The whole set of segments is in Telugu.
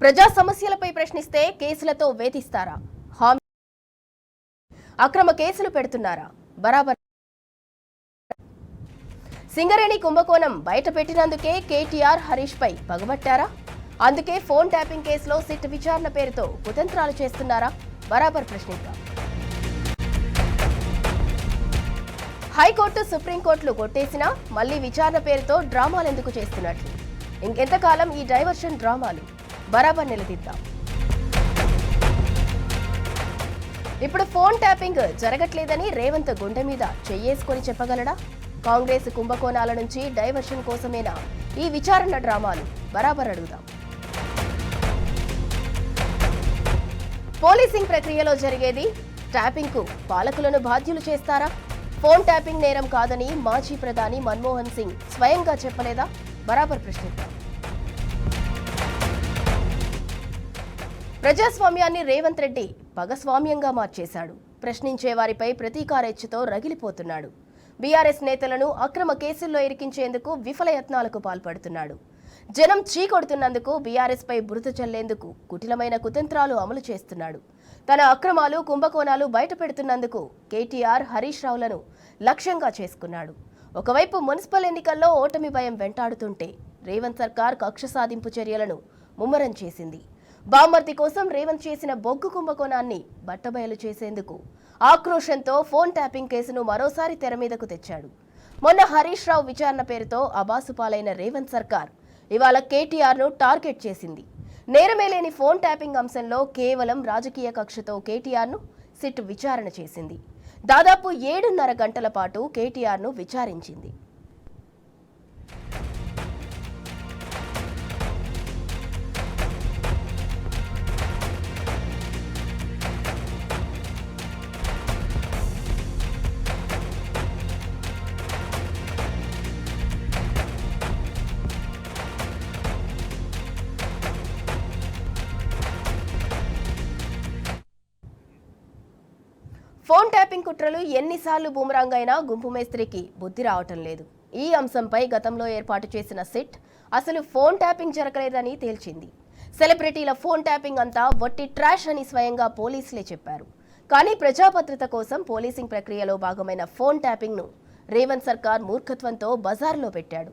ప్రజా సమస్యలపై ప్రశ్నిస్తే కేసులతో వేధిస్తారా? అక్రమ కేసులు పెడుతున్నారా? బరాబర్. సింగరేణి కుంభకోణం బయట పెట్టినందుకే కేటీఆర్ హరీష్ పై పగబట్టారా? అందుకే ఫోన్ ట్యాపింగ్ కేసులో సిట్ విచారణ పేరుతో కుతంత్రాలు చేస్తున్నారా? బరాబర్ ప్రశ్నిద్దాం. హైకోర్టు సుప్రీంకోర్టులు కొట్టేసినా మళ్లీ విచారణ పేరుతో డ్రామాలెందుకు చేస్తున్నట్లు? ఇంకెంతకాలం ఈ డైవర్షన్ డ్రామాలు? బరాబర్ నిలదీద్దాం. ఇప్పుడు ఫోన్ ట్యాపింగ్ జరగట్లేదని రేవంత్ గుండె మీద చెయ్యేసుకొని చెప్పగలడా? కాంగ్రెస్ కుంభకోణాల నుంచి డైవర్షన్ కోసమేనా ఈ విచారణ డ్రామాలు? బరాబర్ అడుగుదాం. పోలీసింగ్ ప్రక్రియలో జరిగేది ట్యాపింగ్ కు పాలకులను బాధ్యులు చేస్తారా? ఫోన్ ట్యాపింగ్ నేరం కాదని మాజీ ప్రధాని మన్మోహన్ సింగ్ స్వయంగా చెప్పలేదా? బరాబర్ ప్రశ్నిద్దాం. ప్రజాస్వామ్యాన్ని రేవంత్ రెడ్డి పగస్వామ్యంగా మార్చేశాడు. ప్రశ్నించే వారిపై ప్రతీకారేచ్ఛతో రగిలిపోతున్నాడు. బీఆర్ఎస్ నేతలను అక్రమ కేసుల్లో ఇరికించేందుకు విఫలయత్నాలకు పాల్పడుతున్నాడు. జనం చీకొడుతున్నందుకు బీఆర్ఎస్ పై బురద చల్లేందుకు కుటిలమైన కుతంత్రాలు అమలు చేస్తున్నాడు. తన అక్రమాలు కుంభకోణాలు బయటపెడుతున్నందుకు కేటీఆర్ హరీష్ రావులను లక్ష్యంగా చేసుకున్నాడు. ఒకవైపు మున్సిపల్ ఎన్నికల్లో ఓటమి భయం వెంటాడుతుంటే రేవంత్ సర్కార్ కక్ష సాధింపు చర్యలను ముమ్మరం చేసింది. బామ్మర్తి కోసం రేవంత్ చేసిన బొగ్గు కుంభకోణాన్ని బట్టబయలు చేసేందుకు ఆక్రోశంతో ఫోన్ ట్యాపింగ్ కేసును మరోసారి తెర మీదకు తెచ్చాడు. మొన్న హరీష్ రావు విచారణ పేరుతో అబాసుపాలైన రేవంత్ సర్కార్ ఇవాళ కేటీఆర్ను టార్గెట్ చేసింది. నేరమే లేని ఫోన్ ట్యాపింగ్ అంశంలో కేవలం రాజకీయ కక్షతో కేటీఆర్ను సిట్ విచారణ చేసింది. దాదాపు 7.5 గంటల పాటు కేటీఆర్ను విచారించింది. ఫోన్ ట్యాపింగ్ కుట్రలు ఎన్నిసార్లు బూమరాంగ్ అయినా గుంపు మేస్త్రికి బుద్ధి రావటం లేదు. ఈ అంశంపై గతంలో ఏర్పాటు చేసిన సిట్ అసలు ఫోన్ ట్యాపింగ్ జరగలేదని తేల్చింది. సెలబ్రిటీల ఫోన్ ట్యాపింగ్ అంతా వట్టి ట్రాష్ అని స్వయంగా పోలీసులే చెప్పారు. కానీ ప్రజాభద్రత కోసం పోలీసింగ్ ప్రక్రియలో భాగమైన ఫోన్ ట్యాపింగ్ను రేవంత్ సర్కార్ మూర్ఖత్వంతో బజార్లో పెట్టాడు.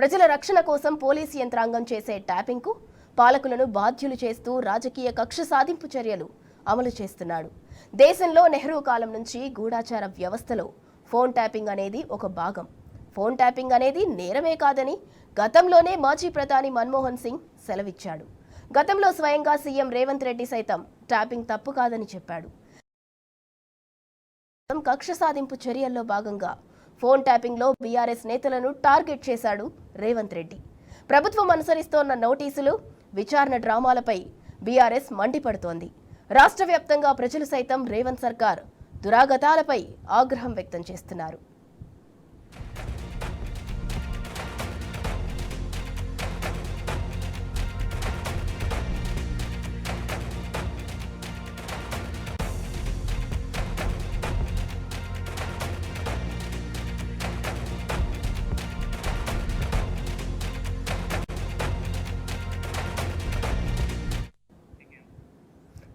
ప్రజల రక్షణ కోసం పోలీసు యంత్రాంగం చేసే ట్యాపింగ్కు పాలకులను బాధ్యులు చేస్తూ రాజకీయ కక్ష సాధింపు చర్యలు అమలు చేస్తున్నాడు. దేశంలో నెహ్రూ కాలం నుంచి గూఢాచార వ్యవస్థలో ఫోన్ ట్యాపింగ్ అనేది ఒక భాగం. ఫోన్ ట్యాపింగ్ అనేది నేరమే కాదని గతంలోనే మాజీ ప్రధాని మన్మోహన్ సింగ్ సెలవిచ్చాడు. గతంలో స్వయంగా సీఎం రేవంత్ రెడ్డి సైతం ట్యాపింగ్ తప్పు కాదని చెప్పాడు. కక్ష సాధింపు చర్యల్లో భాగంగా ఫోన్ ట్యాపింగ్లో బీఆర్ఎస్ నేతలను టార్గెట్ చేశాడు రేవంత్ రెడ్డి. ప్రభుత్వం అనుసరిస్తోన్న నోటీసులు, విచారణ డ్రామాలపై బీఆర్ఎస్ మండిపడుతోంది. రాష్ట్ర వ్యాప్తంగా ప్రజలు సైతం రేవంత్ సర్కార్ దురాగతాలపై ఆగ్రహం వ్యక్తం చేస్తున్నారు.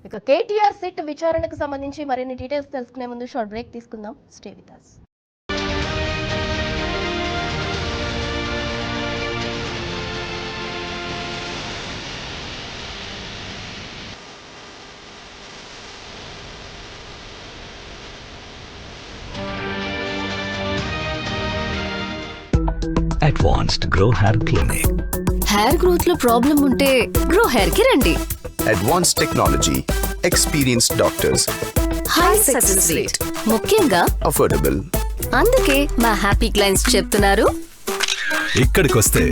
ఇక కేటీఆర్ సిట్ విచారణకు సంబంధించి మరిన్ని డీటెయిల్స్ తెలుసుకునే ముందు షార్ట్ బ్రేక్ తీసుకుందాం. Stay with us. Advanced grow hair clinic. Hair growth లో ప్రాబ్లం ఉంటే గ్రో హెయిర్ కి రండి. Advanced technology, experienced doctors, high success rate, ముఖ్యంగా అఫోర్డబుల్. అందుకే మా హ్యాపీ క్లయింట్స్ చెప్తున్నారు ఇక్కడికి వస్తే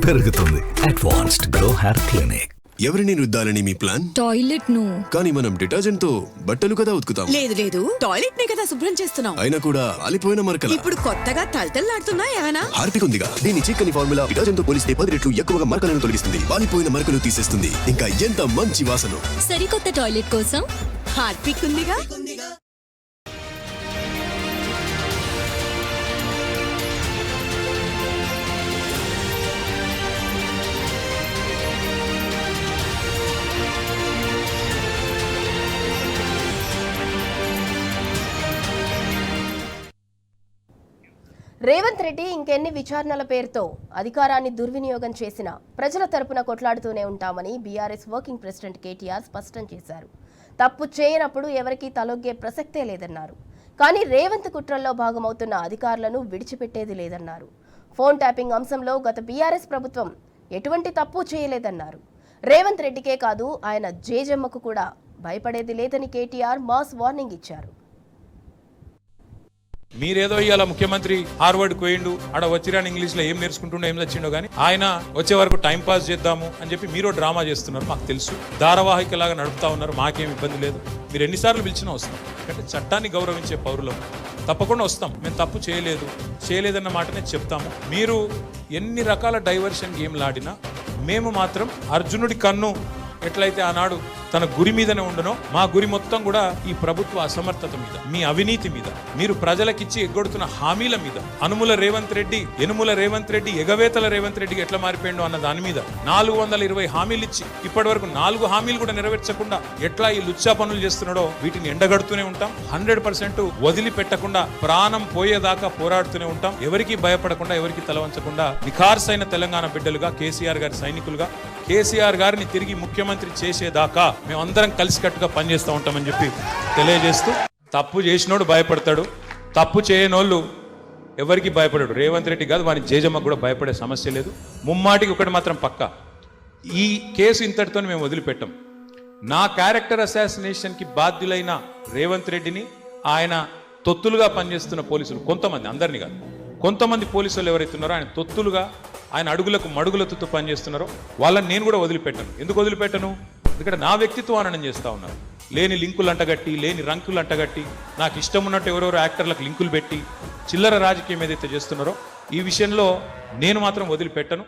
పెరుగుతుంది. Advanced grow hair clinic. ఎవరిని రుద్దాలని మీ ప్లాన్? టాయిలెట్ ను. కానీ మనం డిటర్జెంట్ తో బట్టలు కదా ఉతుకుతాం. లేదు లేదు, టాయిలెట్ నే కదా శుభ్రం చేస్తున్నాం. అయినా కూడా కాలిపోయిన మరకల. ఇప్పుడు కొత్తగా తలతల్లాడుతున్నా ఏమైనా? హార్పిక్ ఉందిగా, దీని చిక్కని ఫార్ములా డిటర్జెంట్ తో పోలిస్తే 10 రెట్లు ఎక్కువగా మరకలను తొలగిస్తుంది, వాలిపోయిన మరకలు తీసేస్తుంది. ఇంకా ఎంత మంచి వాసన. సరికొత్త టాయిలెట్ కోసం హార్పిక్ ఉందిగా. రేవంత్ రెడ్డి ఇంకెన్ని విచారణల పేరుతో అధికారాన్ని దుర్వినియోగం చేసినా ప్రజల తరపున కొట్లాడుతూనే ఉంటామని బీఆర్ఎస్ వర్కింగ్ ప్రెసిడెంట్ కేటీఆర్ స్పష్టం చేశారు. తప్పు చేయనప్పుడు ఎవరికీ తలొగ్గే ప్రసక్తే లేదన్నారు. కానీ రేవంత్ కుట్రల్లో భాగమవుతున్న అధికారులను విడిచిపెట్టేది లేదన్నారు. ఫోన్ ట్యాపింగ్ అంశంలో గత బీఆర్ఎస్ ప్రభుత్వం ఎటువంటి తప్పు చేయలేదన్నారు. రేవంత్ రెడ్డికే కాదు ఆయన జేజమ్మకు కూడా భయపడేది లేదని కేటీఆర్ మాస్ వార్నింగ్ ఇచ్చారు. మీరేదో ఇవాళ ముఖ్యమంత్రి హార్వర్డ్ పోయిండు, ఆడ వచ్చిరాని ఇంగ్లీష్లో ఏం నేర్చుకుంటుండో ఏం తెచ్చిండో కానీ ఆయన వచ్చే వరకు టైం పాస్ చేద్దాము అని చెప్పి మీరు డ్రామా చేస్తున్నారు. మాకు తెలుసు, ధారావాహికలాగా నడుపుతా ఉన్నారు. మాకేం ఇబ్బంది లేదు. మీరు ఎన్నిసార్లు పిలిచినా వస్తాం. ఎందుకంటే చట్టాన్ని గౌరవించే పౌరులం. తప్పకుండా వస్తాం. మేము తప్పు చేయలేదన్న మాటనే చెప్తాము. మీరు ఎన్ని రకాల డైవర్షన్ గేమ్లు ఆడినా మేము మాత్రం అర్జునుడి కన్ను ఎట్లయితే ఆనాడు తన గురి మీదనే ఉండనో మా గురి మొత్తం కూడా ఈ ప్రభుత్వ అసమర్థత మీద, మీ అవినీతి మీద, మీరు ప్రజలకిచ్చి ఎగ్గొడుతున్న హామీల మీద, యనుమల రేవంత్ రెడ్డి ఎగవేతల రేవంత్ రెడ్డికి ఎట్లా మారిపోయిండు అన్న దాని మీద 420 హామీలు ఇచ్చి ఇప్పటి వరకు 4 హామీలు కూడా నెరవేర్చకుండా ఎట్లా ఈ లుచ్చా పనులు చేస్తున్నాడో వీటిని ఎండగడుతూనే ఉంటాం. 100% వదిలిపెట్టకుండా ప్రాణం పోయేదాకా పోరాడుతూనే ఉంటాం. ఎవరికి భయపడకుండా, ఎవరికి తలవంచకుండా నిఖార్సైన తెలంగాణ బిడ్డలుగా, కేసీఆర్ గారి సైనికులుగా, కేసీఆర్ గారిని తిరిగి ముఖ్యమంత్రి చేసేదాకా మేమందరం కలిసికట్టుగా పనిచేస్తూ ఉంటామని చెప్పి తెలియజేస్తూ, తప్పు చేసినోడు భయపడతాడు, తప్పు చేయనోళ్ళు ఎవరికి భయపడాడు. రేవంత్ రెడ్డి కాదు, వారి జేజమ్మకు కూడా భయపడే సమస్య లేదు. ముమ్మాటికి ఒకటి మాత్రం పక్కా, ఈ కేసు ఇంతటితో మేము వదిలిపెట్టాం. నా క్యారెక్టర్ అసాసినేషన్కి బాధ్యులైన రేవంత్ రెడ్డిని ఆయన తొత్తులుగా పనిచేస్తున్న పోలీసులు కొంతమంది, అందరినీ కాదు, కొంతమంది పోలీసులు ఎవరైతే ఉన్నారో ఆయన తొత్తులుగా, ఆయన అడుగులకు మడుగులతో పనిచేస్తున్నారో వాళ్ళని నేను కూడా వదిలిపెట్టను. ఎందుకు వదిలిపెట్టను? ఎందుకంటే నా వ్యక్తిత్వం హననం చేస్తూ ఉన్నారు. లేని లింకులు అంటగట్టి, లేని రంకులు అంటగట్టి, నాకు ఇష్టం ఉన్నట్టు ఎవరెవరో యాక్టర్లకు లింకులు పెట్టి చిల్లర రాజకీయం ఏదైతే చేస్తున్నారో ఈ విషయంలో నేను మాత్రం వదిలిపెట్టను.